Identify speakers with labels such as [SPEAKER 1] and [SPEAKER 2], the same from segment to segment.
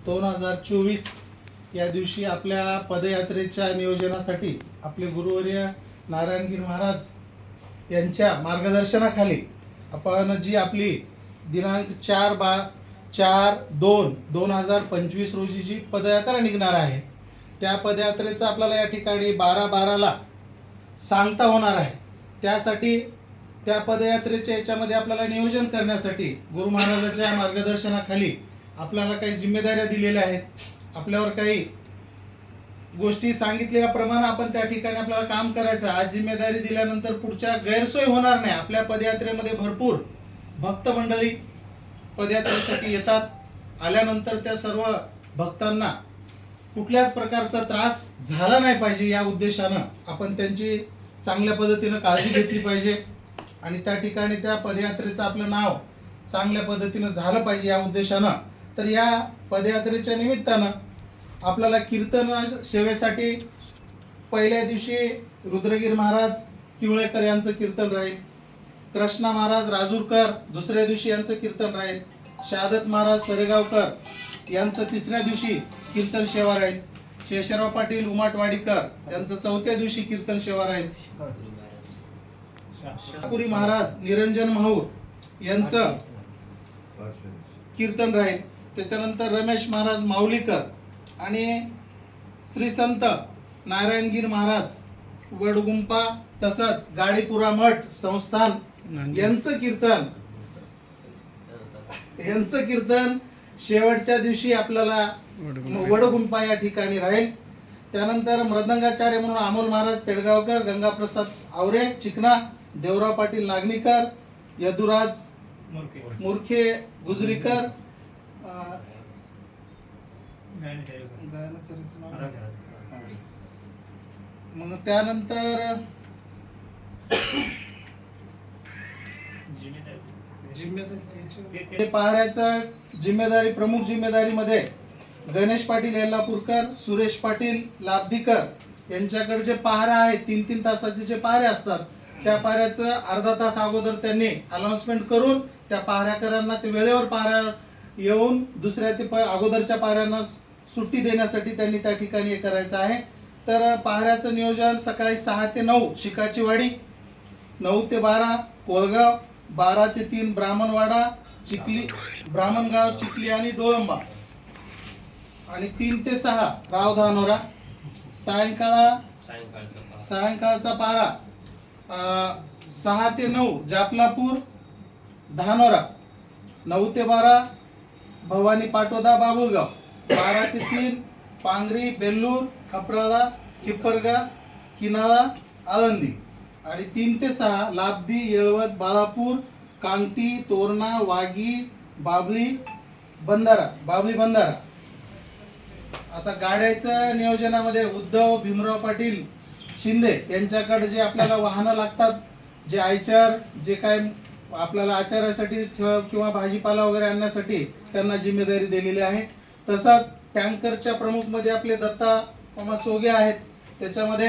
[SPEAKER 1] 2024 या दिवशी आपल्या पदयात्रेच्या नियोजनासाठी आपले गुरुवर्य नारायणगिरी महाराज यांच्या मार्गदर्शनाखाली आपण जी आपली दिनांक 4/2/2025 रोजीची पदयात्रा निघणार आहे, त्या पदयात्रेचा आपल्याला या ठिकाणी 12/12ला सांगता होणार आहे. त्यासाठी त्या पदयात्रेच्या याच्यामध्ये आपल्याला नियोजन करण्यासाठी गुरु महाराजांच्या मार्गदर्शनाखाली आपल्याला काही जिम्मेदाऱ्या दिलेल्या आहेत. आपल्यावर काही गोष्टी सांगितलेल्याप्रमाणे आपण त्या ठिकाणी आपल्याला काम करायचं. आज जिम्मेदारी दिल्यानंतर पुढच्या गैरसोय होणार नाही. आपल्या पदयात्रेमध्ये भरपूर भक्त मंडळी पदयात्रेसाठी येतात. आल्यानंतर त्या सर्व भक्तांना कुठल्याच प्रकारचा त्रास झाला नाही पाहिजे या उद्देशानं आपण त्यांची चांगल्या पद्धतीनं काळजी घेतली पाहिजे आणि त्या ठिकाणी त्या पदयात्रेचं आपलं नाव चांगल्या पद्धतीनं झालं पाहिजे या उद्देशानं. तर या पदयात्रेच्या निमित्तानं आपल्याला कीर्तन सेवेसाठी पहिल्या दिवशी रुद्रगिरी महाराज किवळेकर यांचं कीर्तन राहील. कृष्णा महाराज राजूरकर दुसऱ्या दिवशी यांचं कीर्तन राहील. शहादत महाराज सरेगावकर यांचं तिसऱ्या दिवशी कीर्तन सेवा राहील. शेषराव पाटील उमाटवाडीकर यांचं चौथ्या दिवशी कीर्तन सेवा राहील. शाकुरी महाराज निरंजन माहूर यांचं कीर्तन राहील. त्याच्यानंतर रमेश महाराज माऊलीकर आणि श्री संत नारायणगिरी महाराज वडगुंपा तसंच गाडीपुरा मठ संस्थान यांचं कीर्तन शेवटच्या दिवशी आपल्याला वडगुंपा या ठिकाणी राहील. त्यानंतर मृदंगाचार्य म्हणून अमोल महाराज पेडगावकर, गंगाप्रसाद आवरे चिकना, देवराव पाटील नागनीकर, यदुराज मुरखे गुजरीकर, मग त्यानंतर पहाऱ्याचा जिम्मेदारी प्रमुख जिम्मेदारीमध्ये गणेश पाटील येल्लापूरकर, सुरेश पाटील लाब्धीकर यांच्याकडे जे पहारा आहे 3-3 तासाचे जे पहारे असतात त्या पहाऱ्याचं अर्धा तास अगोदर त्यांनी अनाउन्समेंट करून त्या पहाऱ्याकरांना ते वेळेवर पहाऱ्या येऊन दुसऱ्या ते अगोदरच्या पहाऱ्यांना सुट्टी देण्यासाठी त्यांनी त्या ठिकाणी हे करायचं आहे. तर पहाऱ्याचं नियोजन सकाळी 6 ते 9 शिकाची वाडी, 9 ते 12 कोळगाव, 12 ते 3 ब्राह्मणवाडा चिखली, ब्राह्मणगाव चिखली आणि डोळंबा आणि 3 ते 6 रावधानोरा. सायंकाळचा पारा 6 ते 9 जापलापूर धानोरा, 9 ते 12 भवानी पाटोदा बाबुळगाव, 12 ते 3 पांगरी बेल्लूर खपराळा हिप्परगा किनाळा आळंदी आणि 3 ते 6 लाब्धी येळवत बाळापूर कांगटी तोरणा वागी बाबली बंधारा. आता गाड्याच्या नियोजनामध्ये उद्धव भीमराव पाटील शिंदे यांच्याकडे जे आपल्याला वाहनं लागतात, जे आयचार जे काय आपल्याला आचारासाठी किंवा भाजीपाला वगैरे आणण्यासाठी त्यांना जिम्मेदारी दिलेली आहे. तसंच टँकरच्या प्रमुख मध्ये आपले दत्ता मामा सोगे आहेत. त्याच्यामध्ये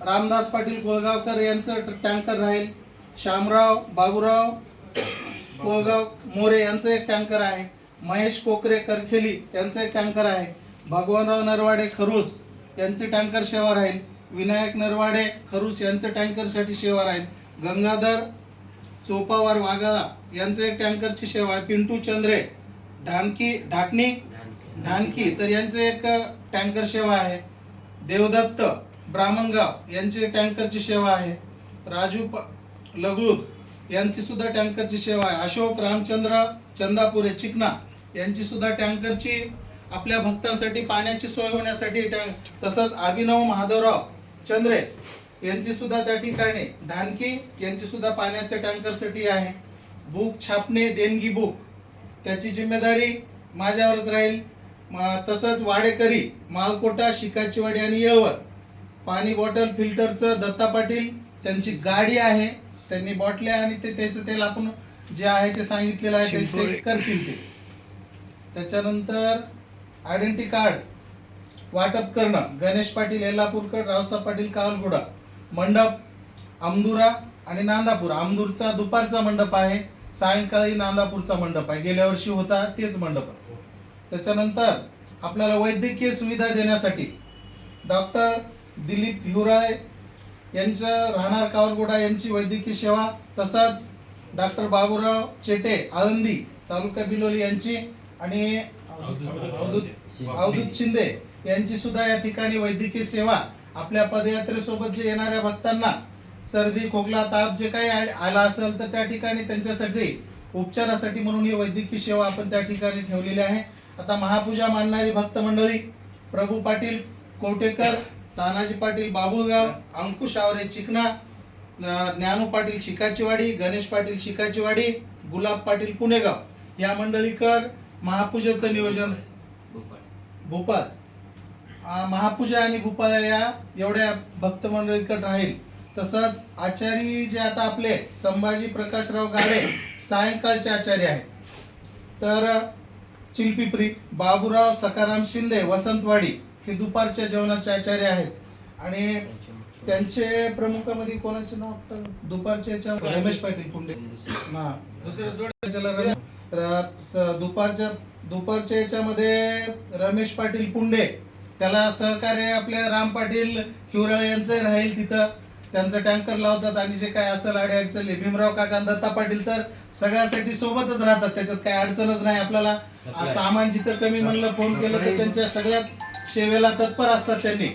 [SPEAKER 1] रामदास पाटील कोळगावकर यांचं टँकर राहील. शामराव बाबूराव कोळगाव मोरे यांचं एक टँकर आहे. महेश कोकरे करखेली यांचं एक टँकर आहे. भगवानराव नरवाडे खरूस यांचे टँकर सेवा राहील. विनायक नरवाडे खरूस यांचं टँकरसाठी सेवा राहील. गंगाधर चोपावार वाघाळा यांचं एक टँकरची सेवा आहे. पिंटू चंद्रे ढानकी तर यांचे एक टँकर सेवा आहे. देवदत्त ब्राह्मणगाव यांची टँकरची सेवा आहे. राजू लगूद यांची सुद्धा टँकरची सेवा आहे. अशोक रामचंद्र चंदापुरे चिकना यांची सुद्धा टँकरची आपल्या भक्तांसाठी पाण्याची सोय होण्यासाठी तसंच अभिनव महादेवराव चंद्रे यांची सुद्धा त्या ठिकाणी ढानकी यांची सुद्धा पाण्याच्या टँकरसाठी आहे. बुक छापणे देणगी बुक त्याची जिम्मेदारी माझ्यावरच राहील. तसंच वाडेकरी मालकोटा शिकाचीवाडी आणि येळवत पाणी बॉटल फिल्टरचं दत्ता पाटील त्यांची गाडी आहे. त्यांनी बॉटल्या आणि त्याचं तेल आपण जे आहे ते सांगितलेलं आहे ते करतील ते. त्याच्यानंतर आयडेंटिटी कार्ड वाटप करणं गणेश पाटील येल्लापूरकर, रावसाहेब पाटील कावलगुडा. मंडप आमदुरा आणि नांदापूर. आमदूरचा दुपारचा मंडप आहे, सायंकाळी नांदापूरचा मंडप आहे. गेल्या वर्षी होता तेच मंडप आहे. त्याच्यानंतर आपल्याला वैद्यकीय सुविधा देण्यासाठी डॉक्टर दिलीप हिवराळे यांचं राहणार कावरगोडा यांची वैद्यकीय सेवा, तसंच डॉक्टर बाबूराव चेटे आळंदी तालुका बिलोली यांची आणि अवधूत शिंदे यांची सुद्धा या ठिकाणी वैद्यकीय सेवा आपल्या पदयात्रेसोबत जे येणाऱ्या भक्तांना सर्दी खोकला ताप जे काही आला असेल तर त्या ठिकाणी त्यांच्यासाठी उपचारासाठी म्हणून ही वैद्यकीय सेवा आपण त्या ठिकाणी ठेवलेली आहे. आता महापूजा मानणारी भक्त मंडळी प्रभू पाटील कोटेकर, तानाजी पाटील बाबुळगाव, अंकुश आवरे चिकना, ज्ञानू पाटील शिकाचीवाडी, गणेश पाटील शिकाचीवाडी, गुलाब पाटील पुणेगाव या मंडळीकर महापूजेचं नियोजन भोपाळ महापूजा आणि भोपाळ या एवढ्या भक्त मंडळीकडे राहील. तसंच आचारी जे आता आपले संभाजी प्रकाशराव गाडे सायंकाळचे आचार्य आहेत, तर चिलपिपरी बाबूराव सखाराम शिंदे वसंतवाडी हे दुपारच्या जेवणाचे आचार्य आहेत. आणि त्यांचे प्रमुखामध्ये कोणाचे नाव आपलं दुपारच्या याच्या रमेश पाटील पुंडे हा दुपारच्या याच्यामध्ये रमेश पाटील पुंडे, त्याला सहकार्य आपल्या राम पाटील हिवराळे यांचं राहील तिथं. त्यांचं टँकर लावतात आणि जे काय असेल अडचण भीमराव काका दत्ता पाटील तर सगळ्यासाठी सोबतच राहतात, त्याच्यात काही अडचणच नाही. आपल्याला सामान जिथं कमी म्हणलं फोन केलं तर त्यांच्या सगळ्यात सेवेला तत्पर असतात त्यांनी.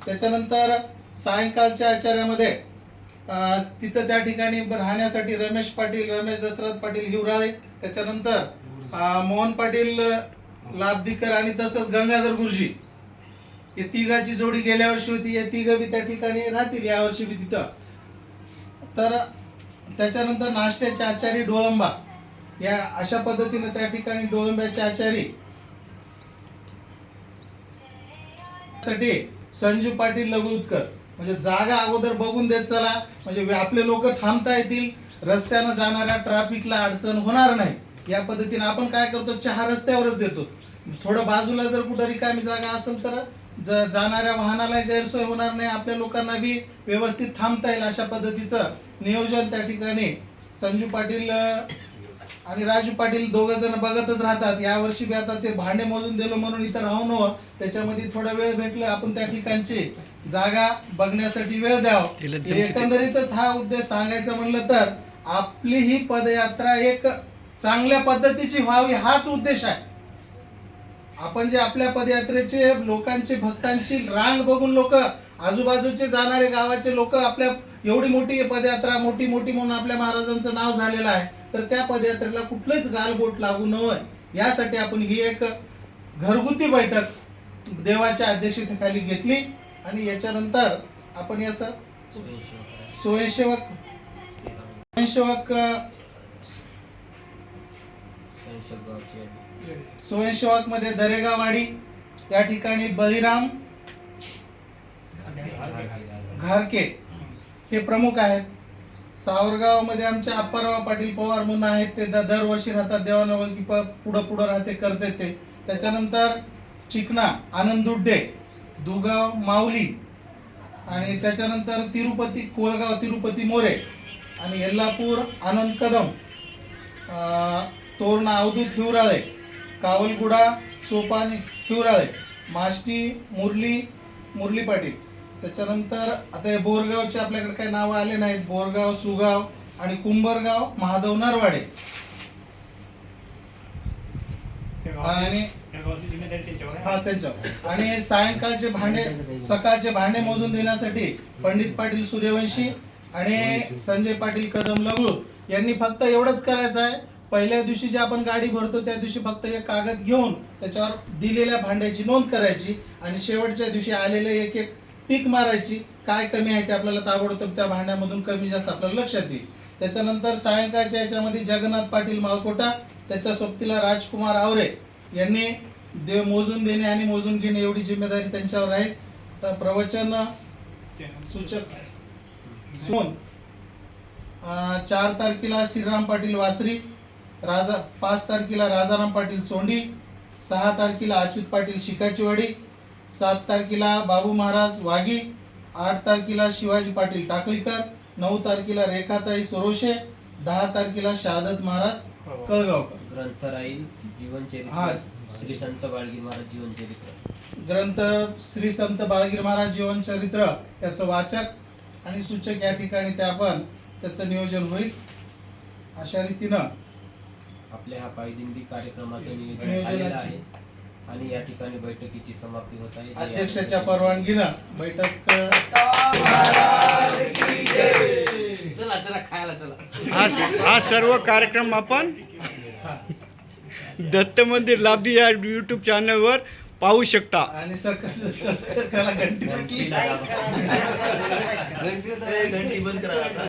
[SPEAKER 1] त्याच्यानंतर सायंकाळच्या आचार्यामध्ये तिथं त्या ठिकाणी राहण्यासाठी रमेश दशरथ पाटील हिवराळे, त्याच्यानंतर मोहन पाटील लाभदीकर आणि तसंच गंगाधर गुरुजी हे तिघाची जोडी गेल्या वर्षी होती. हे तिघ बी त्या ठिकाणी राहतील या वर्षी बी तिथं. तर त्याच्यानंतर नाश्त्याचे आचारी डोळंबा या अशा पद्धतीने त्या ठिकाणी डोळंब्याचे आचारी साठी संजू पाटील लघुतकर, म्हणजे जागा अगोदर बघून देत चला, म्हणजे आपले लोक थांबता येतील, रस्त्यानं जाणाऱ्या ट्रॅफिकला अडचण होणार नाही. या पद्धतीने आपण काय करतो, चहा रस्त्यावरच देतो. थोडं बाजूला जर कुठं रिकामी जागा असेल तर जाणाऱ्या वाहनाला गैरसोय होणार नाही, आपल्या लोकांना बी व्यवस्थित थांबता येईल अशा पद्धतीचं नियोजन त्या ठिकाणी संजू पाटील आणि राजू पाटील दोघं जण बघतच राहतात. या वर्षी बी आता ते भांडे मोजून दिलो म्हणून इथं राहू नव, त्याच्यामध्ये थोडा वेळ भेटला आपण त्या ठिकाणची जागा बघण्यासाठी वेळ द्यावा. एकंदरीतच हा उद्देश सांगायचं म्हणलं तर आपली ही पदयात्रा एक चांगल्या पद्धतीची व्हावी हाच उद्देश आहे. आपण जे आपल्या पदयात्रेचे लोकांचे भक्तांची रांग बघून लोक आजूबाजूचे जाणारे गावाचे लोक आपल्या एवढी मोठी पदयात्रा मोठी म्हणून आपल्या महाराजांचं नाव झालेलं आहे, तर त्या पदयात्रेला कुठलंच गालबोट लागू नये यासाठी आपण ही एक घरगुती बैठक देवाच्या अध्यक्षतेखाली घेतली. आणि याच्यानंतर आपण या स्वयंसेवक मध्ये दरेगावाडी या ठिकाणी बळीराम घारके हे प्रमुख आहेत. सावरगाव मध्ये आमचे अप्पाराव पाटील पवार म्हणून आहेत, ते दरवर्षी राहतात, देवाना ओळखी पुढं राहते करते ते. त्याच्यानंतर चिकना आनंद दुड्डे, दुगाव माऊली, आणि त्याच्यानंतर तिरुपती कोळगाव तिरुपती मोरे, आणि यल्लापूर आनंद कदम, तोरणा अवधूत हिवराळे, कावलगुडा सोपान हिवराळे, माष्टी मुरली पाटील. त्याच्यानंतर आता हे बोरगावचे आपल्याकडे काही नावं आले नाहीत, बोरगाव सुगाव आणि कुंभरगाव महादेव नरवाडे. आणि त्यांच्यावर आणि सायंकाळचे सकाळचे भांडे मोजून देण्यासाठी पंडित पाटील सूर्यवंशी आणि संजय पाटील कदम लघुत यांनी फक्त एवढंच करायचं आहे. पहिल्या दिवशी जे आपण गाडी भरतो त्या दिवशी फक्त एक कागद घेऊन त्याच्यावर दिलेल्या भांड्याची नोंद करायची आणि शेवटच्या दिवशी आलेले एक टिक मारायची, काय कमी आहे ते आपल्याला ताबडतोब त्या भांड्यामधून कमी जास्त आपल्याला लक्षात येईल. त्याच्यानंतर सायंकाळच्या याच्यामध्ये जगन्नाथ पाटील माळकोटा, त्याच्या सोबतीला राजकुमार आवरे यांनी देव मोजून देणे आणि मोजून घेणे एवढी जिम्मेदारी त्यांच्यावर आहे. तर प्रवचन सूचक 4 तारखेला श्रीराम पाटील वासरी, 5 तारखेला राजाराम पाटील चोंडी, 6 तारखेला अच्युत पाटील शिकाचीवाडी, 7 तारखेला बाबू महाराज वाघी, 8 तारखेला शिवाजी पाटील टाकळीकर, 9 तारखेला रेखाताई सरोशे, 10 तारखेला शहादत महाराज कळगावकर.
[SPEAKER 2] ग्रंथ राहील जीवनचरित्र.
[SPEAKER 1] हा
[SPEAKER 2] श्री संत बाळगी महाराज जीवनचरित्र
[SPEAKER 1] ग्रंथ श्री संत बाळगीर महाराज जीवनचरित्र याचं वाचक आणि सूचक या ठिकाणी त्याचं नियोजन होईल. अशा रीतीनं
[SPEAKER 2] आपल्या हा पायदिंडी कार्यक्रमाचं नियोजन
[SPEAKER 1] नियोजनाची-
[SPEAKER 2] झालेलं आहे आणि या ठिकाणी बैठकीची समाप्ती होत आहे.
[SPEAKER 1] अध्यक्षाच्या परवानगीनं बैठक
[SPEAKER 2] चला चला खायला चला.
[SPEAKER 3] हा सर्व कार्यक्रम आपण दत्त मंदिर लाभदी या यूट्यूब चॅनलवर पाहू शकता.
[SPEAKER 1] आणि त्याला घंटी
[SPEAKER 2] घंटी बंद करा.